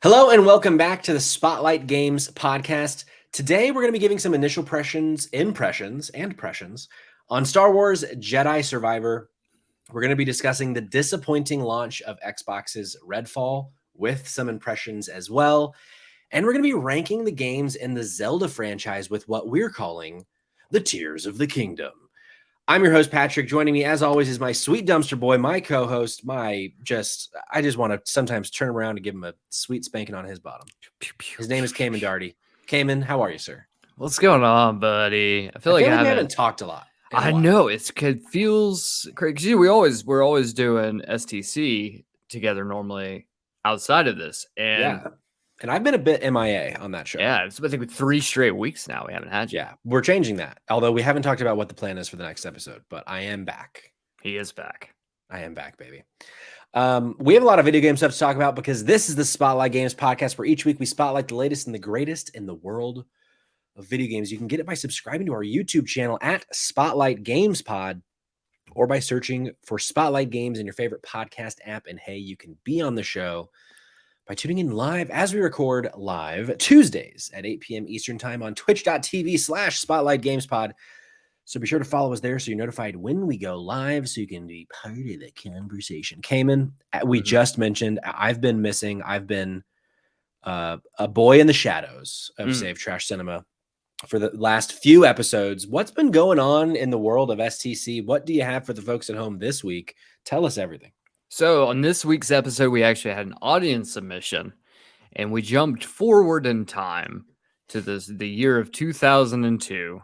Hello and welcome back to the Spotlight Games podcast. Today we're going to be giving some initial impressions on Star Wars Jedi Survivor. We're going to be discussing the disappointing launch of Xbox's Redfall with some impressions as well. And we're going to be ranking the games in the Zelda franchise with what we're calling the Tears of the Kingdom. I'm your host, Patrick. Joining me, as always, is my sweet dumpster boy, my co-host, I just want to sometimes turn around and give him a sweet spanking on his bottom. His name is Cayman Darty. Cayman, how are you, sir? What's going on, buddy? I feel like we haven't talked a lot. I know it feels crazy. We're always doing STC together normally outside of this, and I've been a bit MIA on that show. Yeah, it's I think 3 straight weeks now we haven't had you. Yeah, we're changing that. Although we haven't talked about what the plan is for the next episode, but I am back. He is back. I am back, baby. We have a lot of video game stuff to talk about because this is the Spotlight Games podcast where each week we spotlight the latest and the greatest in the world of video games. You can get it by subscribing to our YouTube channel at Spotlight Games Pod or by searching for Spotlight Games in your favorite podcast app. And hey, you can be on the show by tuning in live as we record live Tuesdays at 8 p.m. Eastern time on twitch.tv/Spotlight Games Pod. So be sure to follow us there so you're notified when we go live so you can be part of the conversation. Cayman, we just mentioned I've been missing. I've been a boy in the shadows of Save Trash Cinema for the last few episodes. What's been going on in the world of STC? What do you have for the folks at home this week? Tell us everything. So on this week's episode, we actually had an audience submission, and we jumped forward in time to the year of 2002.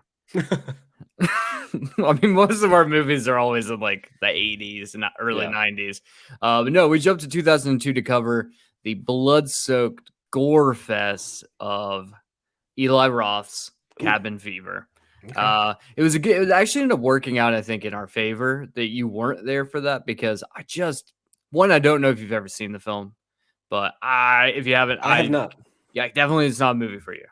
I mean, most of our movies are always in like the 80s and early 90s. But no, we jumped to 2002 to cover the blood-soaked gore fest of Eli Roth's Cabin Fever. Okay. It actually ended up working out, I think, in our favor that you weren't there for that, because I don't know if you've ever seen the film, but if you haven't, I have not. Yeah, definitely it's not a movie for you.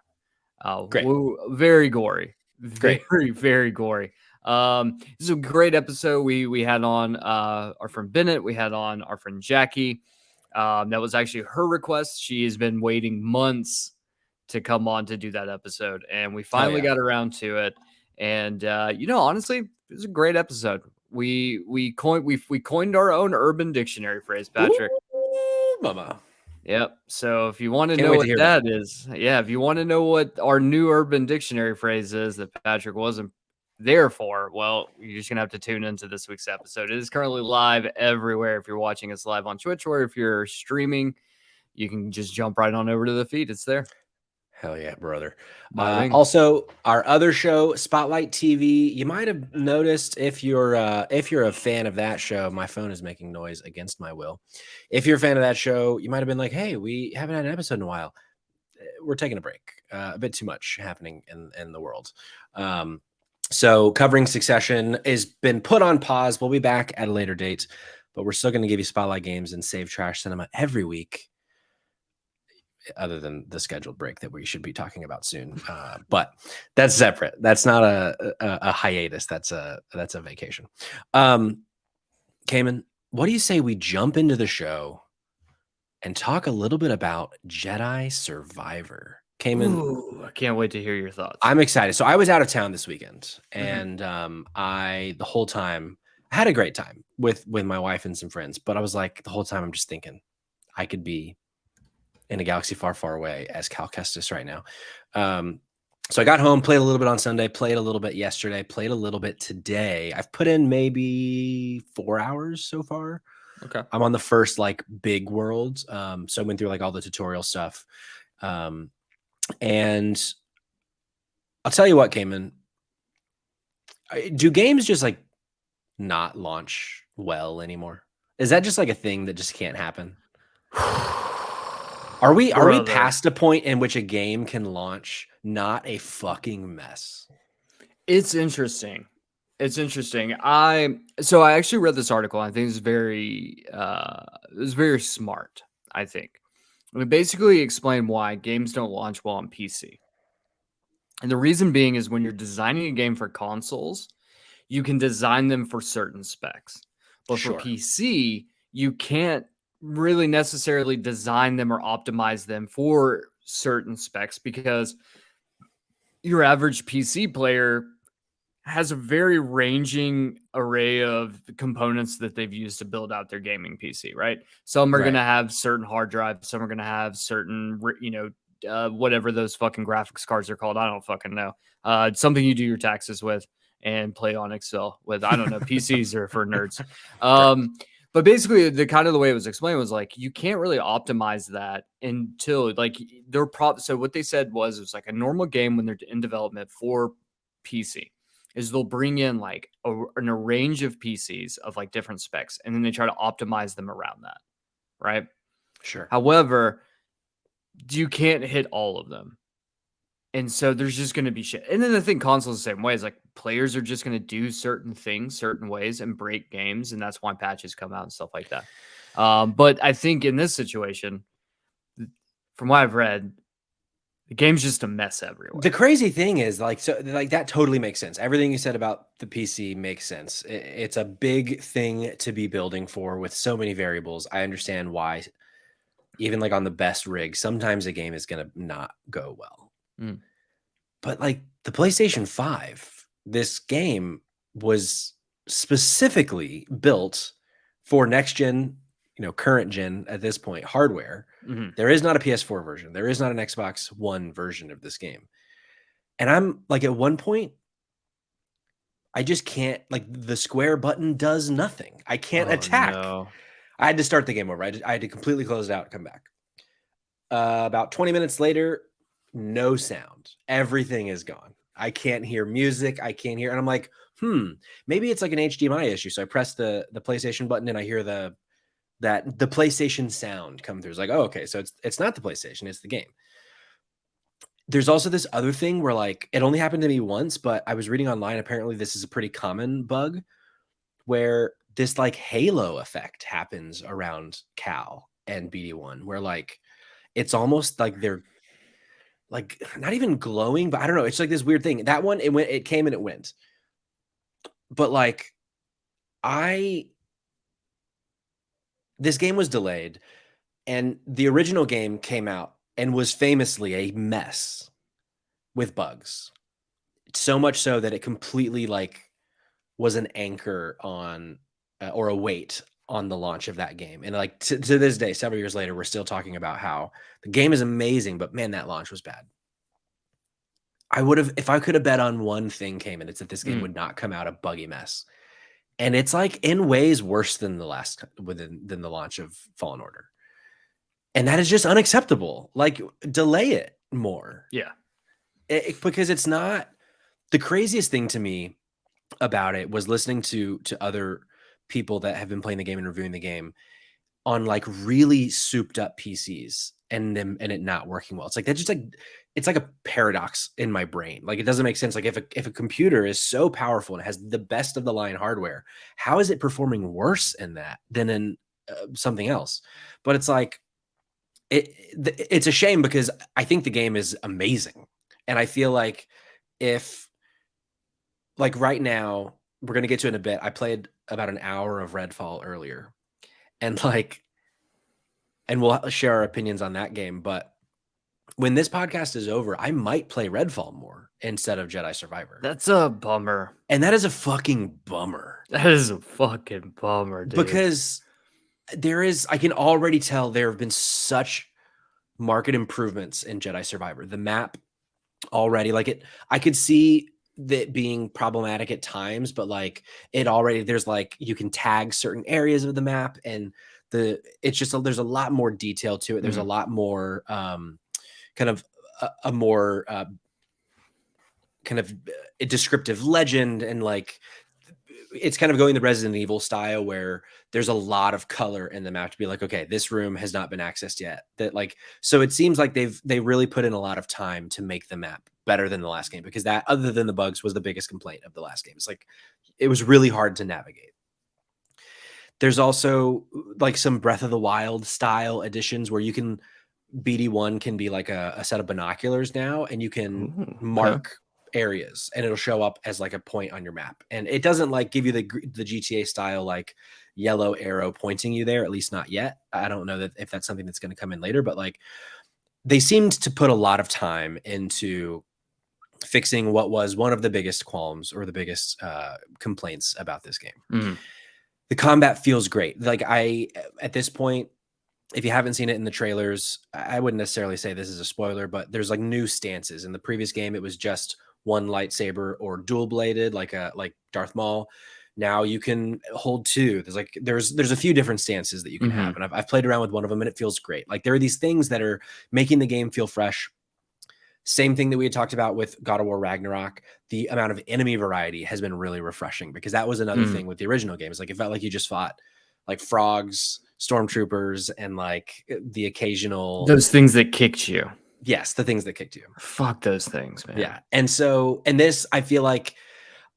Great. Very gory. Very, very gory. This is a great episode. We had on our friend Bennett. We had on our friend Jackie. That was actually her request. She has been waiting months to come on to do that episode, and we finally got around to it. And honestly, it was a great episode. We coined our own Urban Dictionary phrase, Patrick. Ooh, mama. Yep. So if you want to know what that is, if you want to know what our new Urban Dictionary phrase is that Patrick wasn't there for, well, you're just going to have to tune into this week's episode. It is currently live everywhere. If you're watching us live on Twitch, or if you're streaming, you can just jump right on over to the feed. It's there. Hell yeah, brother. Also, our other show, Spotlight TV, you might have noticed if you're a fan of that show, my phone is making noise against my will. If you're a fan of that show, you might have been like, hey, we haven't had an episode in a while. We're taking a break. A bit too much happening in the world. So covering Succession has been put on pause. We'll be back at a later date, but we're still going to give you Spotlight Games and Save Trash Cinema every week, other than the scheduled break that we should be talking about soon. But that's separate. That's not a hiatus. That's a vacation. Cayman, what do you say we jump into the show and talk a little bit about Jedi Survivor? Cayman, I can't wait to hear your thoughts. I'm excited. So I was out of town this weekend, and the whole time I had a great time with my wife and some friends, but I was like, the whole time I'm just thinking I could be in a galaxy far, far away as Cal Kestis right now. So I got home, played a little bit on Sunday, played a little bit yesterday, played a little bit today. I've put in maybe 4 hours so far. Okay. I'm on the first big world. So I went through all the tutorial stuff. And I'll tell you what, Cayman, do games just not launch well anymore? Is that just a thing that just can't happen? Are we past a point in which a game can launch not a fucking mess? It's interesting. I actually read this article. I think it's very smart. I think it basically explained why games don't launch well on PC. And the reason being is when you're designing a game for consoles, you can design them for certain specs. But for PC, you can't really necessarily design them or optimize them for certain specs, because your average PC player has a very ranging array of components that they've used to build out their gaming PC, right? Some are going to have certain hard drives, some are going to have certain, whatever those fucking graphics cards are called. I don't fucking know. Something you do your taxes with and play on Excel with. I don't know. PCs are for nerds. But basically, the way it was explained was like, you can't really optimize that until like so what they said was, it was like a normal game when they're in development for PC is they'll bring in like an range of PCs of like different specs, and then they try to optimize them around that, right? Sure. However, you can't hit all of them. And so there's just going to be shit. And then the thing, consoles the same way, is like players are just going to do certain things certain ways and break games. And that's why patches come out and stuff like that. But I think in this situation, from what I've read, the game's just a mess everywhere. The crazy thing is like that totally makes sense. Everything you said about the PC makes sense. It's a big thing to be building for with so many variables. I understand why, even like on the best rig, sometimes a game is going to not go well. But like the PlayStation 5, this game was specifically built for next gen, current gen at this point, hardware. There is not a PS4 version. There is not an Xbox One version of this game. And I'm like, at one point, I just can't, like, the square button does nothing. I can't attack. No. I had to start the game over. I had to completely close it out and come back. About 20 minutes later, no sound. Everything is gone. I can't hear music. I can't hear. And I'm like, maybe it's like an HDMI issue. So I press the PlayStation button and I hear the PlayStation sound come through. It's like, oh, okay. So it's not the PlayStation, it's the game. There's also this other thing where like, it only happened to me once, but I was reading online. Apparently this is a pretty common bug where this like halo effect happens around Cal and BD1, where like, it's almost like they're like not even glowing, but I don't know. It's like this weird thing. That one, it came and it went. But like, this game was delayed, and the original game came out and was famously a mess with bugs. So much so that it completely like was an anchor on or a weight on the launch of that game. And like to this day, several years later, we're still talking about how the game is amazing, but man, that launch was bad. I would have, if I could have bet on one thing, Cayman, it's that this game would not come out a buggy mess. And it's like in ways worse than the launch of Fallen Order. And that is just unacceptable. Like, delay it more. Yeah. Because it's not, the craziest thing to me about it was listening to other people that have been playing the game and reviewing the game on like really souped up PCs and it not working well. It's like, that's just like, it's like a paradox in my brain. Like, it doesn't make sense. Like, if a computer is so powerful and has the best of the line hardware, how is it performing worse in that than in something else? But it's like, it's a shame, because I think the game is amazing. And I feel like if, like, right now, we're going to get to it in a bit. I played about an hour of Redfall earlier, and like, and we'll share our opinions on that game. But when this podcast is over, I might play Redfall more instead of Jedi Survivor. That's a bummer. And that is a fucking bummer. That is a fucking bummer, dude. Because I can already tell there have been such market improvements in Jedi Survivor. The map already, like, I could see that being problematic at times, but like, there's like, you can tag certain areas of the map, and it's just, there's a lot more detail to it. There's a lot more, kind of a more kind of a descriptive legend, and like, it's kind of going the Resident Evil style where there's a lot of color in the map to be like, okay, this room has not been accessed yet. That like, so it seems like they really put in a lot of time to make the map better than the last game, because that, other than the bugs, was the biggest complaint of the last game. It's like, it was really hard to navigate. There's also like some Breath of the Wild style additions where you can, BD1 can be like a set of binoculars now, and you can mark areas, and it'll show up as like a point on your map. And it doesn't like give you the GTA style like yellow arrow pointing you there, at least not yet. I don't know that if that's something that's going to come in later, but like they seemed to put a lot of time into fixing what was one of the biggest qualms or the biggest complaints about this game. The combat feels great. Like at this point, if you haven't seen it in the trailers, I wouldn't necessarily say this is a spoiler, but there's like new stances. In the previous game, it was just one lightsaber or dual bladed, like Darth Maul. Now you can hold two. There's a few different stances that you can have, and I've played around with one of them, and it feels great. Like there are these things that are making the game feel fresh. Same thing that we had talked about with God of War Ragnarok. The amount of enemy variety has been really refreshing, because that was another thing with the original games. Like it felt like you just fought like frogs, stormtroopers, and like the occasional those things that kicked you. Yes, the things that kicked you. Fuck those things, man. Yeah. And this, I feel like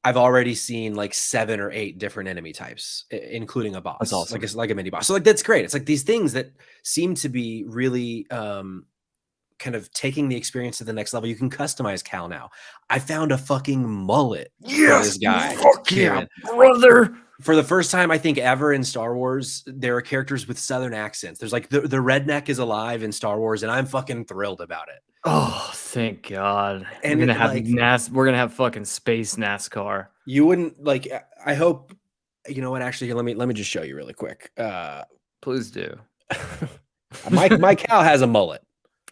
I've already seen like 7 or 8 different enemy types, including a boss. That's awesome. Like a mini boss. So like that's great. It's like these things that seem to be really kind of taking the experience to the next level. You can customize Cal now. I found a fucking mullet for this guy. Fuck yeah, brother. For the first time, I think, ever in Star Wars, there are characters with Southern accents. There's like the redneck is alive in Star Wars, and I'm fucking thrilled about it. Oh, thank God. And we're gonna have fucking space NASCAR. You wouldn't like, I hope, you know what, actually, let me just show you really quick. Please do. My cow has a mullet.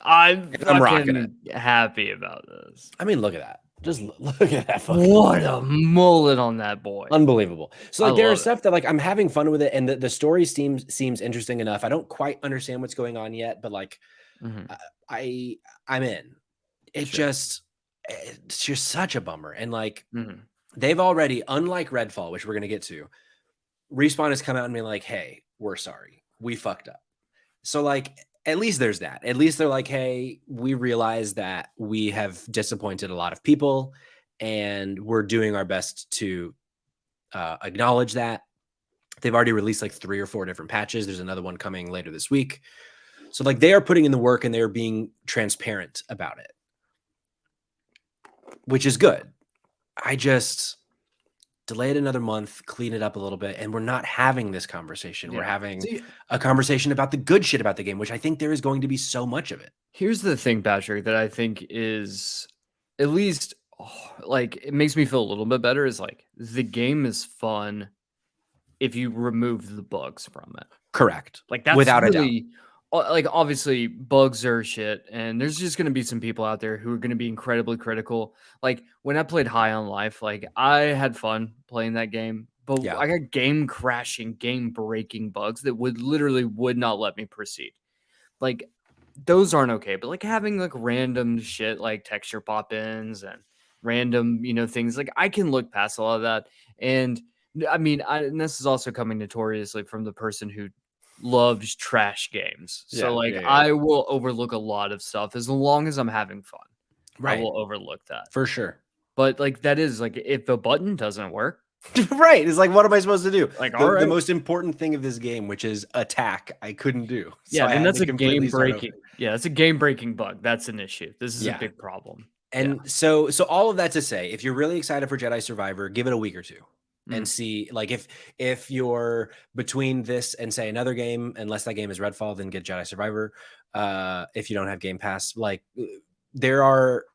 I'm rocking it. Happy about this. I mean, look at that. Just look at that. What a mullet on that boy. Unbelievable. So like there are stuff that like I'm having fun with it, and the story seems interesting enough. I don't quite understand what's going on yet, but like I'm in. It's just such a bummer. And like they've already, unlike Redfall, which we're gonna get to, Respawn has come out and been like, hey, we're sorry. We fucked up. So like at least there's that. At least they're like, hey, we realize that we have disappointed a lot of people, and we're doing our best to acknowledge that. They've already released like 3 or 4 different patches. There's another one coming later this week. So like they are putting in the work, and they're being transparent about it, which is good. I just delay it another month, clean it up a little bit, and we're not having this conversation. We're having a conversation about the good shit about the game, which I think there is going to be so much of it. Here's the thing, Patrick, that I think is at least like it makes me feel a little bit better, is like the game is fun if you remove the bugs from it. Correct. Like that's without really, a doubt. Like obviously bugs are shit, and there's just going to be some people out there who are going to be incredibly critical. Like when I played High on Life, like I had fun playing that game, but I got game crashing, game breaking bugs that would not let me proceed. Like those aren't okay, but like having like random shit like texture pop-ins and random, things, like I can look past a lot of that. And I mean, and this is also coming notoriously from the person who loves trash games. So I will overlook a lot of stuff as long as I'm having fun. Right. I will overlook that. For sure. But like that is like if the button doesn't work. Right. It's like, what am I supposed to do? Like the most important thing of this game, which is attack, I couldn't do. So and that's a game breaking. Yeah, that's a game breaking bug. That's an issue. This is a big problem. And so all of that to say, if you're really excited for Jedi Survivor, give it a week or 2. And see, like, if you're between this and say another game, unless that game is Redfall, then get Jedi Survivor. If you don't have Game Pass, like there are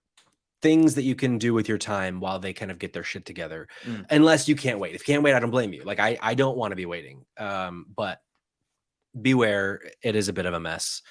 things that you can do with your time while they kind of get their shit together, unless you can't wait. If you can't wait, I don't blame you. Like I don't want to be waiting, but beware, it is a bit of a mess.